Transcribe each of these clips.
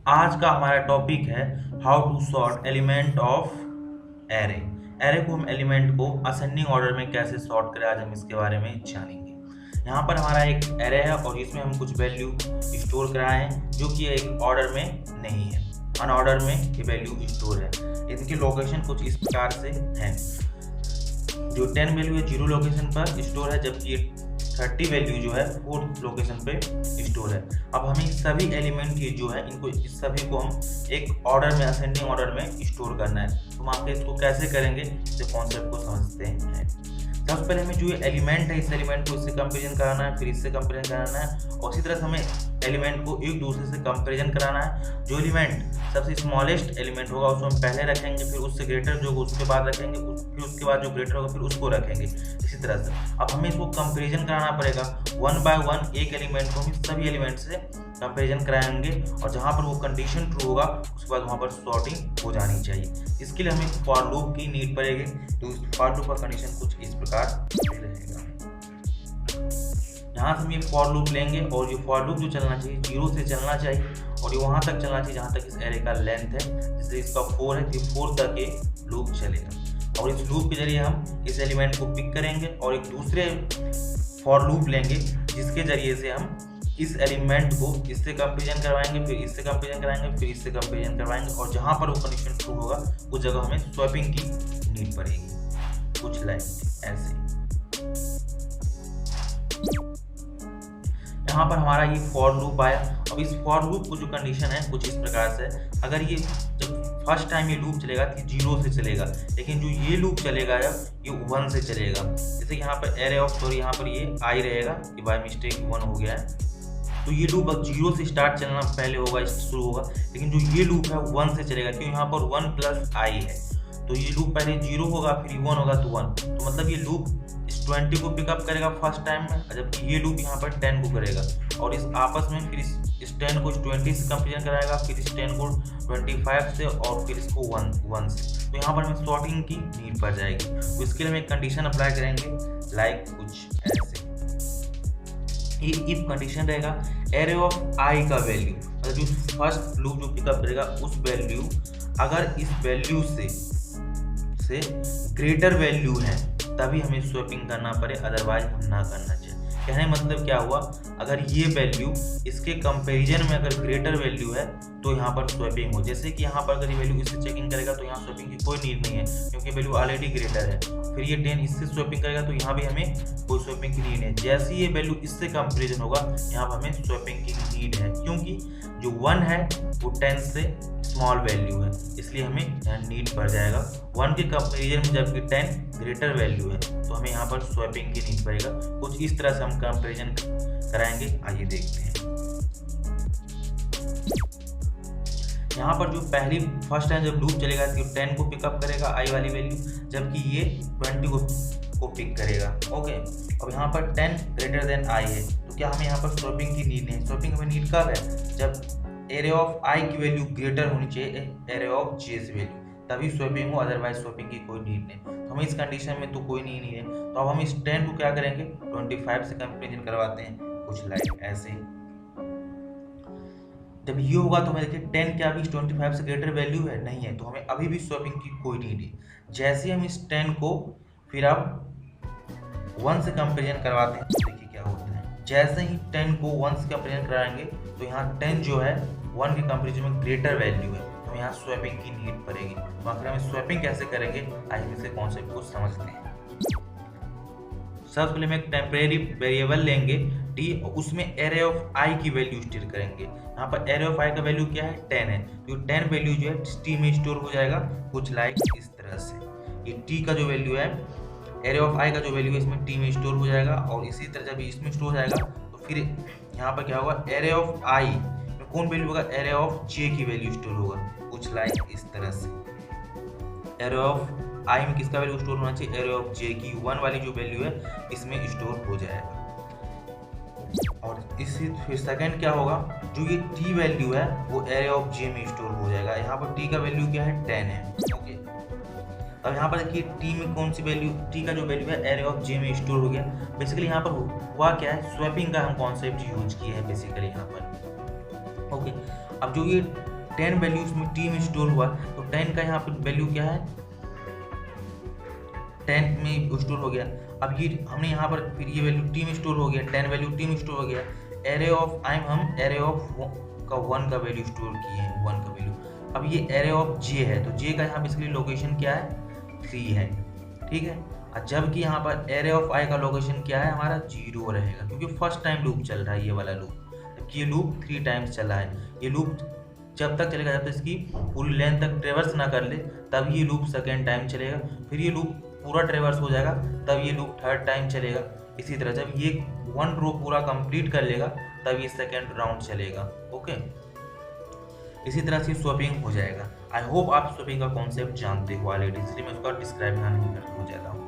आज का हमारा टॉपिक है how to sort element of array. Array को हम एलिमेंट को असेंडिंग ऑर्डर में कैसे सॉर्ट करें, आज हम इसके बारे में जानेंगे। यहाँ पर हमारा एक एरे है और इसमें हम कुछ वैल्यू स्टोर कराए हैं जो कि एक ऑर्डर में नहीं है, अनऑर्डर में ये वैल्यू स्टोर है। इनकी लोकेशन कुछ इस प्रकार से है। जो 10 वैल्यू है 0 लोकेशन पर स्टोर है, जबकि 30 वैल्यू जो है 4 लोकेशन पे स्टोर है। अब हमें सभी एलिमेंट की जो है इनको इस सभी को हम एक ऑर्डर में, असेंडिंग ऑर्डर में स्टोर करना है। तो हम आपके इसको कैसे करेंगे, इस कॉन्सेप्ट को समझते हैं। सबसे पहले हमें जो ये एलिमेंट है, इस एलिमेंट को इससे कंपेरिजन कराना है, फिर इससे कंपेरिजन कराना है और इसी तरह से हमें एलिमेंट को एक दूसरे से कंपेरिजन कराना है। जो एलिमेंट सबसे स्मॉलेस्ट एलिमेंट होगा उसको हम पहले रखेंगे, फिर उससे ग्रेटर जो होगा उसके बाद रखेंगे, फिर उसके बाद जो ग्रेटर होगा फिर उसको रखेंगे, इसी तरह से। अब हमें इसको कंपेरिजन कराना पड़ेगा 1 बाय 1। एक एलिमेंट को हम सभी एलिमेंट से कंपेरिजन कराएंगे और जहाँ पर वो कंडीशन ट्रू होगा उसके बाद वहाँ पर सॉर्टिंग हो जानी चाहिए। इसके लिए हमें फॉर लूप की नीड पड़ेगी। तो फॉर लूप का कंडीशन कुछ इस प्रकार रहेगा। यहाँ से हम ये फॉर लूप लेंगे और ये फॉर लूप जो चलना चाहिए 0 से चलना चाहिए और ये वहाँ तक चलना चाहिए जहाँ तक इस एरे का लेंथ है। जैसे इसका 4 है तो 4 तक ये लूप चलेगा और इस लूप के जरिए हम इस एलिमेंट को पिक करेंगे और एक दूसरे फॉर लूप लेंगे जिसके जरिए से हम इस एलिमेंट को इससे कंपेरिजन करवाएंगे, फिर इससे कंपेरिजन कराएंगे, फिर इससे कंपेरिजन करवाएंगे और जहाँ पर वो कंडीशन ट्रू होगा उस जगह हमें स्वैपिंग की नीड पड़ेगी। कुछ लाइन ऐसे। यहाँ पर हमारा ये फॉर लूप आया। अब इस फॉर लूप को जो कंडीशन है कुछ इस प्रकार से, अगर ये जब फर्स्ट टाइम ये लूप चलेगा तो 0 से चलेगा, लेकिन जो ये लूप चलेगा ये 1 से चलेगा। जैसे यहाँ पर एरे ऑफ, सॉरी यहाँ पर ये आई रहेगा, ये बाय मिस्टेक 1 हो गया है। तो ये लूप 0 से स्टार्ट चलना पहले होगा, शुरू होगा, लेकिन जो ये लूप है 1 से चलेगा क्योंकि यहाँ पर 1 प्लस आई है। तो ये लूप पहले 0 होगा, फिर 1 होगा तो 1। तो मतलब ये लूप इस 20 को पिकअप करेगा फर्स्ट टाइम में, जबकि ये लूप यहाँ पर 10 को करेगा और इस आपस में फिर इस 10 को 20 से कंपेरिजन कराएगा, फिर इस 10 को 25 से और फिर इसको 1 से। तो यहाँ पर हमें सॉर्टिंग की नीड पड़ जाएगी। तो इसके लिए हम एक कंडीशन अप्लाई करेंगे लाइक कुछ ऐसे। ये इफ कंडीशन रहेगा एरे ऑफ आई का वैल्यू, मतलब जो फर्स्ट लूप जो पिकअप करेगा उस वैल्यू अगर इस वैल्यू से ग्रेटर वैल्यू है तभी हमें स्वैपिंग करना पड़े, अदरवाइज हम ना करना चाहिए। कहने मतलब क्या हुआ, अगर ये वैल्यू इसके कंपैरिजन में अगर ग्रेटर वैल्यू है तो यहाँ पर स्वैपिंग हो। जैसे कि यहाँ पर अगर ये वैल्यू इससे चेकिंग करेगा तो यहाँ स्वैपिंग की कोई नीड नहीं है क्योंकि वैल्यू ऑलरेडी ग्रेटर है। फिर ये 10 इससे स्वैपिंग करेगा तो यहाँ भी हमें कोई स्वैपिंग की नीड है। जैसे ये वैल्यू इससे कंपेरिजन होगा यहाँ पर हमें स्वैपिंग की नीड है, क्योंकि जो 1 है वो 10 से स्मॉल वैल्यू है, इसलिए हमें यहाँ नीड पड़ जाएगा 1 के कंपेरिजन में। जबकि 10 ग्रेटर वैल्यू है तो हमें यहाँ पर स्वैपिंग की नीड पड़ेगा। कुछ इस तरह से हम कंपेरिजन कराएंगे, आइए देखते हैं। यहाँ पर जो पहली फर्स्ट टाइम जब लूप चलेगा तो 10 को पिकअप करेगा आई वाली वैल्यू, जबकि ये 20 को पिक करेगा। ओके, अब यहाँ पर 10 ग्रेटर देन आई है तो क्या हमें यहाँ पर स्वैपिंग की नीड नहीं। स्वैपिंग हमें नीड कब है, जब एरे ऑफ आई की वैल्यू ग्रेटर होनी चाहिए एरे ऑफ जे से वैल्यू, तभी स्वैपिंग हो, अदरवाइज स्वैपिंग की कोई नीड नहीं। तो हमें इस कंडीशन में तो कोई नीड नहीं है। तो अब हम इस 10 को क्या करेंगे 25 से कंपेरिजन करवाते हैं, कुछ लाइक ऐसे। जब ये होगा तो हमें देखिए 10 क्या अभी 25 से ग्रेटर वैल्यू है, नहीं है, तो हमें अभी भी स्वैपिंग की कोई नीड है। जैसे हम इस 10 को फिर अब 1 से कंपेरिजन करवाते हैं, देखिए क्या होता है। जैसे ही 10 को 1 से कंपेरिजन कराएंगे तो यहाँ 10 जो है 1 के कंपेरिजन में ग्रेटर वैल्यू है, तो यहाँ स्वैपिंग की नीड पड़ेगी। तो आखिर हम स्वैपिंग कैसे करेंगे, आइए हम इसे कॉन्सेप्ट को समझते हैं। सबसे पहले हम एक टेम्परेरी वेरिएबल लेंगे टी, उसमें एरे ऑफ आई की वैल्यू स्टोर करेंगे। यहाँ पर एरे ऑफ आई का वैल्यू क्या है 10 है, तो 10 वैल्यू जो है टी में स्टोर हो जाएगा, कुछ लाइक इस तरह से। ये टी का जो वैल्यू है, एरे ऑफ आई का जो वैल्यू है इसमें टी में स्टोर हो जाएगा और इसी तरह जब इसमें स्टोर हो जाएगा तो फिर यहाँ पर क्या होगा, एरे ऑफ आई में कौन वैल्यू होगा, एरे ऑफ जे की वैल्यू स्टोर होगा, कुछ लाइक इस तरह से। एरे ऑफ आई में किसका वैल्यू स्टोर होना चाहिए, एरे ऑफ जे की 1 वाली जो वैल्यू है इसमें स्टोर हो जाएगा। और इसी फिर सेकंड क्या होगा, जो ये टी वैल्यू है वो एरे ऑफ जे में स्टोर हो जाएगा। यहाँ पर टी का वैल्यू क्या है 10 है। ओके, अब यहाँ पर देखिए टी में कौन सी वैल्यू, टी का जो वैल्यू है एरे ऑफ जे में स्टोर हो गया। बेसिकली यहाँ पर हुआ क्या है, स्वैपिंग का हम कॉन्सेप्ट यूज किए हैं बेसिकली यहाँ पर। ओके, अब जो ये 10 वैल्यू इसमें टी में स्टोर हुआ, तो 10 का यहाँ पर वैल्यू क्या है, 10 में स्टोर हो गया। अब ये हमने यहाँ पर फिर ये वैल्यू टी में स्टोर हो गया, 10 वैल्यू टी में स्टोर हो गया। एरे ऑफ हम एरे ऑफ का 1 का वैल्यू स्टोर किए हैं, 1 का वैल्यू। अब ये एरे ऑफ जे है, तो जे का यहाँ बेसिकली लोकेशन क्या है, 3 है, ठीक है। और जबकि यहाँ पर एरे ऑफ आई का लोकेशन क्या है हमारा, 0 रहेगा, क्योंकि फर्स्ट टाइम लूप चल रहा है ये वाला लूप, जबकि ये लूप 3 टाइम्स चला है। ये लूप जब तक चलेगा जब तक इसकी पूरी लेंथ तक ट्रेवर्स ना कर ले, तब ये लूप सेकेंड टाइम चलेगा। फिर ये लूप पूरा ट्रेवर्स हो जाएगा, तब ये लूप थर्ड टाइम चलेगा। इसी तरह जब ये 1 रो पूरा कंप्लीट कर लेगा, तब ये सेकेंड राउंड चलेगा। ओके, इसी तरह से स्वैपिंग हो जाएगा। आई होप आप स्वैपिंग का कॉन्सेप्ट जानते हो ऑलरेडी, इसलिए मैं उसका डिस्क्राइब यहाँ नहीं करना चाहता हूँ।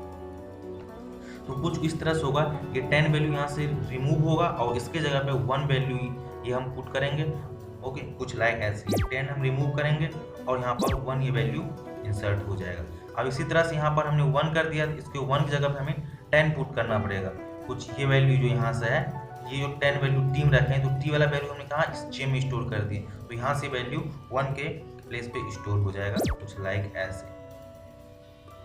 तो कुछ इस तरह से होगा कि 10 वैल्यू यहाँ से रिमूव होगा और इसके जगह पे 1 वैल्यू ये हम पुट करेंगे। ओके, कुछ लाइक ऐसे 10 हम रिमूव करेंगे और यहाँ पर 1 ये वैल्यू इंसर्ट हो जाएगा। अब इसी तरह से यहाँ पर हमने 1 कर दिया, इसके 1 की जगह पे हमें 10 पुट करना पड़ेगा। कुछ ये वैल्यू जो यहाँ से है, ये जो 10 वैल्यू टी में रखें, तो टी वाला वैल्यू हमने कहा इस जे में स्टोर कर दिए, तो यहाँ से वैल्यू 1 के प्लेस पे स्टोर हो जाएगा, कुछ लाइक ऐसे,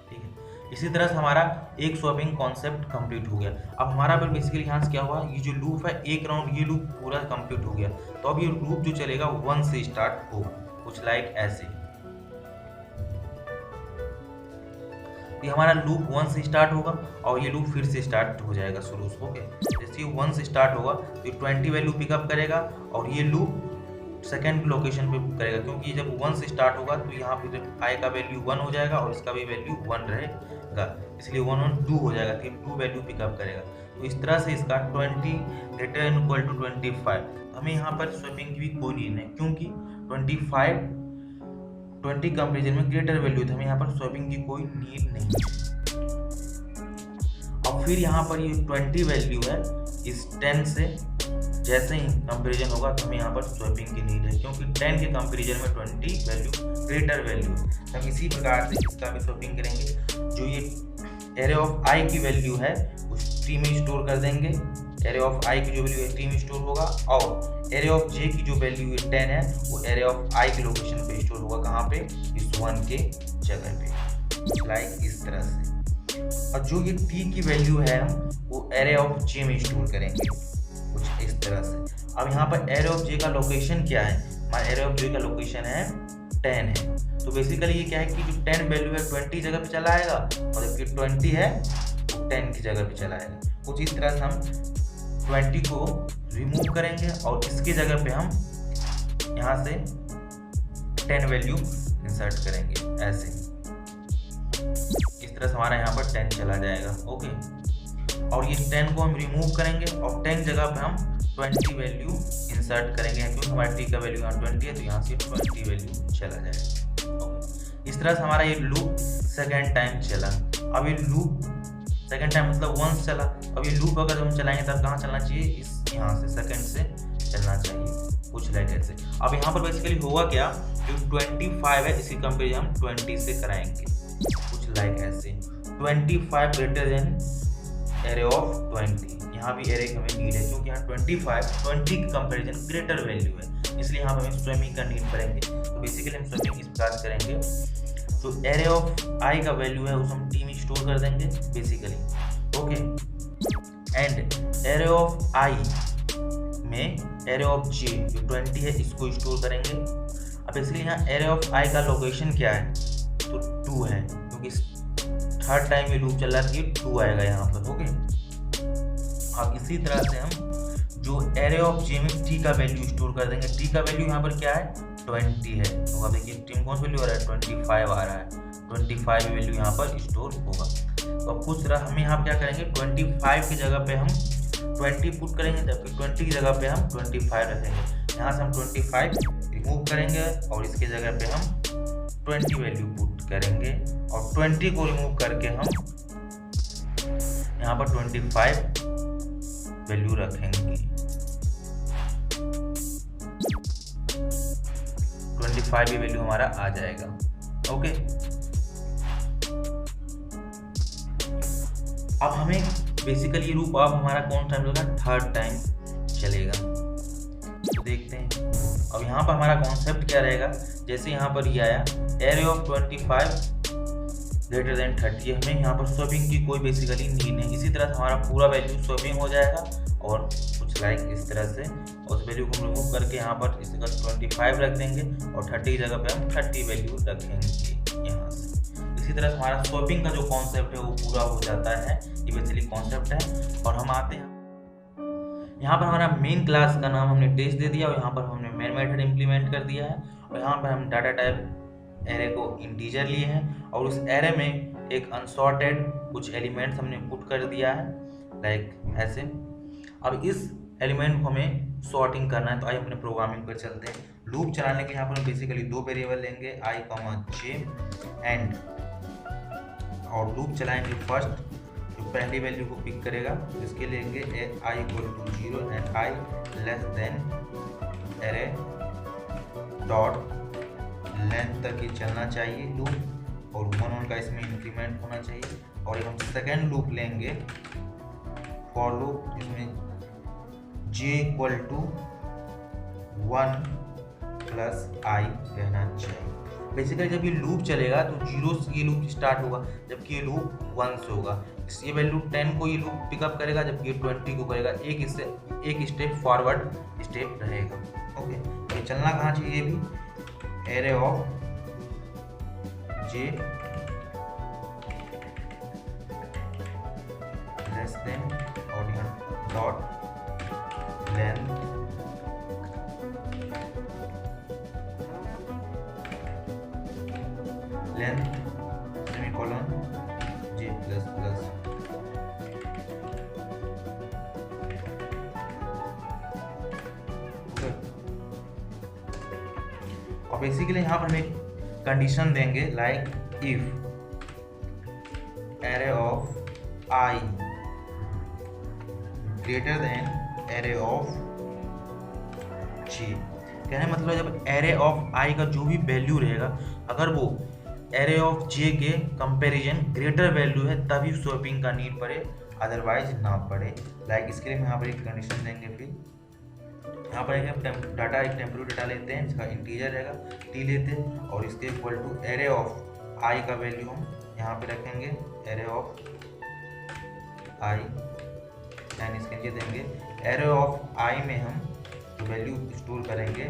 ठीक है। इसी तरह से हमारा एक स्वैपिंग कॉन्सेप्ट कंप्लीट हो गया। अब हमारा पर बेसिकली यहाँ से क्या हुआ, ये जो लूप है एक राउंड ये लूप पूरा कंप्लीट हो गया, तो अब ये लूप जो चलेगा 1 से स्टार्ट होगा, कुछ लाइक ऐसे। ये हमारा लूप 1 से स्टार्ट होगा और ये लूप फिर से स्टार्ट हो जाएगा शुरू से। ओके, जैसे ये 1 से स्टार्ट होगा तो 20 वैल्यू पिकअप करेगा और ये लूप सेकेंड लोकेशन पे करेगा, क्योंकि जब 1 से स्टार्ट होगा तो यहाँ फिर आई का वैल्यू 1 हो जाएगा और इसका भी वैल्यू 1 रहेगा, इसलिए 1 1 2 हो जाएगा, फिर 2 वैल्यू पिकअप करेगा। तो इस तरह से इसका 20 ग्रेटर एंड इक्वल टू 25, हमें यहाँ पर स्वैपिंग की भी कोई नीड नहीं, क्योंकि 20 कंपेरिजन में ग्रेटर वैल्यू था, हमें यहाँ पर स्वैपिंग की कोई नीड नहीं है। और फिर यहाँ पर ये 20 वैल्यू है, इस 10 से जैसे ही कंपैरिजन होगा तो हमें यहाँ पर स्वैपिंग की नीड है, क्योंकि 10 के कंपैरिजन में 20 वैल्यू ग्रेटर वैल्यू है। हम इसी प्रकार से इसका भी स्वैपिंग करेंगे। जो ये एरे ऑफ आई की वैल्यू है उस टी में स्टोर कर देंगे, एरे ऑफ आई की जो वैल्यू है टी में स्टोर होगा, और एरे ऑफ जे की जो वैल्यू 10 है वो एरे ऑफ आई के लोकेशन पे स्टोर होगा, कहाँ पे, इस 1 के जगह पे, लाइक इस तरह से। और जो ये टी की वैल्यू है हम वो एरे ऑफ जे में स्टोर करेंगे, कुछ इस तरह से। अब यहाँ पर एरे ऑफ जे का लोकेशन क्या है, हमारा एरे ऑफ जे का लोकेशन है 10 है, तो बेसिकली ये क्या है कि जो 10 वैल्यू है 20 जगह पे चला आएगा और जबकि 20 है तो 10 की जगह पे चला आएगा। कुछ इस तरह से हम 20 को रिमूव करेंगे और इसकी जगह पे हम यहाँ से 10 वैल्यू इंसर्ट करेंगे ऐसे। इस तरह से हमारा यहाँ पर 10 चला जाएगा। ओके, और ये 10 को हम रिमूव करेंगे और 10 जगह पे हम 20 वैल्यू इंसर्ट करेंगे, क्योंकि हमारे टी का वैल्यू यहाँ 20 है, तो यहाँ से 20 वैल्यू चला जाएगा। इस तरह से हमारा ये लूप सेकेंड टाइम चला। अब ये लूप सेकेंड टाइम मतलब 1 चला, अब ये लूप अगर हम चलाएंगे तब कहाँ चलना चाहिए, इस यहाँ से सेकेंड से चलना चाहिए, कुछ लाइक ऐसे। अब यहाँ पर बेसिकली होगा क्या, जो 25 है इसी कंपेरिजन हम 20 से कराएंगे, कुछ लाइक ऐसे। 25 ग्रेटर देन एरे ऑफ 20, यहाँ भी एरे हमें नीड है, क्योंकि यहाँ 20 के कंपेरिजन ग्रेटर वैल्यू है, इसलिए यहाँ हमें स्वैपिंग का नीड पड़ेंगे। तो बेसिकली हम स्वैपिंग इस प्रकार करेंगे, तो एरे ऑफ आई का वैल्यू है उसे हम टी में स्टोर कर देंगे basically. Okay, and array of I में एरे ऑफ जे जो 20 है इसको स्टोर करेंगे। अब बेसिकली यहाँ एरे ऑफ आई का लोकेशन क्या है, तो 2 है, क्योंकि थर्ड टाइम ये लूप चल रहा है, 2 आएगा यहाँ पर। ओके, अब इसी तरह से हम जो एरे ऑफ जे में टी का वैल्यू स्टोर कर देंगे। टी का वैल्यू यहाँ पर क्या है, 20 है, तो अब देखिए टी में कौन सा वैल्यू आ रहा है, 25 आ रहा है, 25 वैल्यू यहाँ पर स्टोर होगा। तो अब कुछ तरह हम यहाँ क्या करेंगे, 25 की जगह पे हम 20 पुट करेंगे, जबकि 20 की जगह पे हम 25 रखेंगे। यहाँ से हम 25 रिमूव करेंगे और इसके जगह पे हम 20 वैल्यू पुट करेंगे और 20 को रिमूव करके हम यहाँ पर 25 वैल्यू रखेंगे। 25 ये वैल्यू हमारा आ जाएगा। ओके, अब हमें बेसिकली ये लूप अब हमारा कौन टाइम चलेगा, थर्ड टाइम चलेगा। तो देखते हैं। अब यहाँ पर हमारा कॉन्सेप्ट क्या रहेगा, जैसे यहाँ पर ये आया एरे ऑफ 25 ग्रेटर देन 30, हमें यहाँ पर स्वैपिंग की कोई बेसिकली नीड नहीं। इसी तरह हमारा पूरा वैल्यू स्वैपिंग हो जाएगा और कुछ लाइक इस तरह से उस वैल्यू को रिमूव करके यहाँ पर इस जगह 25 रख देंगे और 30 की जगह पे हम 30 वैल्यू रखेंगे यहाँ से। इसी तरह हमारा स्वैपिंग का जो कॉन्सेप्ट है वो पूरा हो जाता है। ये बेसिकली कॉन्सेप्ट है। और हम आते हैं यहाँ पर हमारा मेन क्लास का नाम हमने टेस्ट दे दिया और यहाँ पर हमने मेन मेथड इम्प्लीमेंट कर दिया है और यहाँ पर हम डाटा टाइप एरे को इंटीजर लिए हैं और उस एरे में एक अनसॉर्टेड कुछ एलिमेंट्स हमने पुट कर दिया है लाइक ऐसे। अब इस एलिमेंट को हमें सॉर्टिंग करना है, तो आइए अपने प्रोग्रामिंग पर चलते हैं। लूप चलाने के यहाँ पर हम बेसिकली दो वेरिएबल लेंगे i, j एंड, और लूप चलाएंगे फर्स्ट जो पहली वैल्यू को पिक करेगा इसके लेंगे i = 0 and i less than array dot length तक ये चलना चाहिए लूप और 1 का इसमें इंक्रीमेंट होना चाहिए। और हम सेकेंड लूप लेंगे फॉर लूप, इसमें j = 1 + i रहना चाहिए। बेसिकली जब ये लूप चलेगा तो 0 से ये लूप स्टार्ट होगा, जबकि ये लूप 1 से होगा। ये वैल्यू 10 को ये लूप पिकअप करेगा, जबकि ये 20 को करेगा। एक स्टेप फॉरवर्ड स्टेप रहेगा। ओके, ये चलना कहाँ चाहिए भी, array of j less than और यहाँ डॉट लेंथ सेमीकोलन j ++। और बेसिकली यहाँ पर हम एक कंडीशन देंगे like if array of i greater than array of j। कहने मतलब जब एरे ऑफ i का जो भी वैल्यू रहेगा अगर वो एरे ऑफ j के कंपैरिजन ग्रेटर वैल्यू है तभी स्वैपिंग का नीड पड़े, अदरवाइज ना पड़े। लाइक इसके लिए हम यहाँ पर एक कंडीशन देंगे। फिर यहाँ पर एक डाटा, एक टेम्परेरी डाटा लेते हैं जिसका इंटीजर रहेगा t लेते हैं और इसके equal to array of i का वैल्यू हम यहाँ पे रखेंगे एरे ऑफ i एंड इसके नीचे देंगे एरे ऑफ i में हम वैल्यू स्टोर करेंगे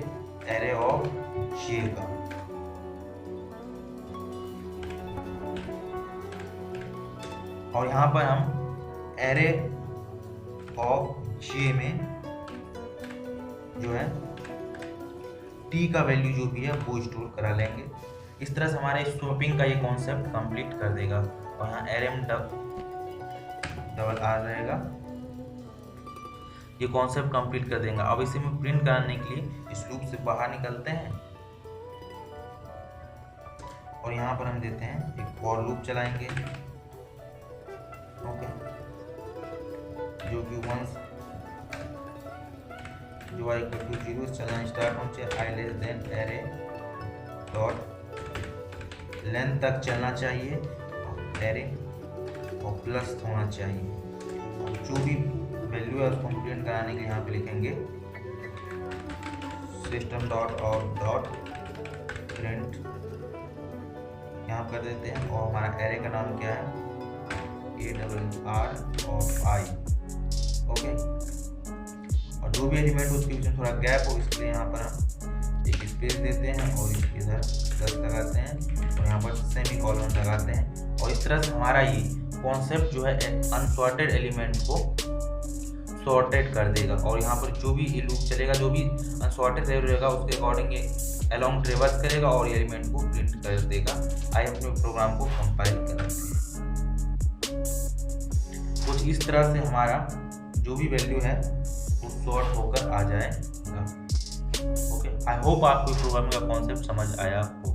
एरे ऑफ j का। और यहाँ पर हम एरे ऑफ j में जो है t का वैल्यू जो भी है वो स्टोर करा लेंगे। इस तरह से हमारे स्वैपिंग का ये कॉन्सेप्ट कंप्लीट कर देगा। और यहाँ एरे में डबल r रहेगा, ये कॉन्सेप्ट कंप्लीट कर देंगे। अब इसे में प्रिंट कराने के लिए इस लूप से बाहर निकलते हैं और यहाँ पर हम देते हैं एक फॉर लूप चलाएंगे। ओके, जो कि वंस जो i = 0 चलना स्टार्ट होना चाहिए, i less than array dot length तक चलना चाहिए एरे और प्लस होना चाहिए। जो भी वैल्यू है उसको हम प्रिंट कराने के लिए यहाँ पे लिखेंगे system dot out dot print यहाँ कर देते हैं। और हमारा एरे का नाम क्या है, ARR ऑफ i। ओके, और जो भी एलिमेंट उसके बीच में थोड़ा गैप हो इसके लिए यहाँ पर हम एक स्पेस देते हैं और इधर प्लस लगाते हैं और यहाँ पर सेमीकोलन लगाते हैं। और इस तरह से हमारा ये कॉन्सेप्ट जो है अनसॉर्टेड एलिमेंट को सॉर्टेड कर देगा। और यहाँ पर जो भी ये लूप चलेगा, जो भी अनसॉर्टेड रहेगा उसके अकॉर्डिंग ये अलोंग ट्रेवर्स करेगा और एलिमेंट को प्रिंट कर देगा। आइए अपने प्रोग्राम को कंपाइल करते हैं। कुछ इस तरह से हमारा जो भी वैल्यू है वो सॉर्ट होकर आ जाएगा। ओके, आई होप आपको प्रोग्रामिंग का कॉन्सेप्ट समझ आया हो।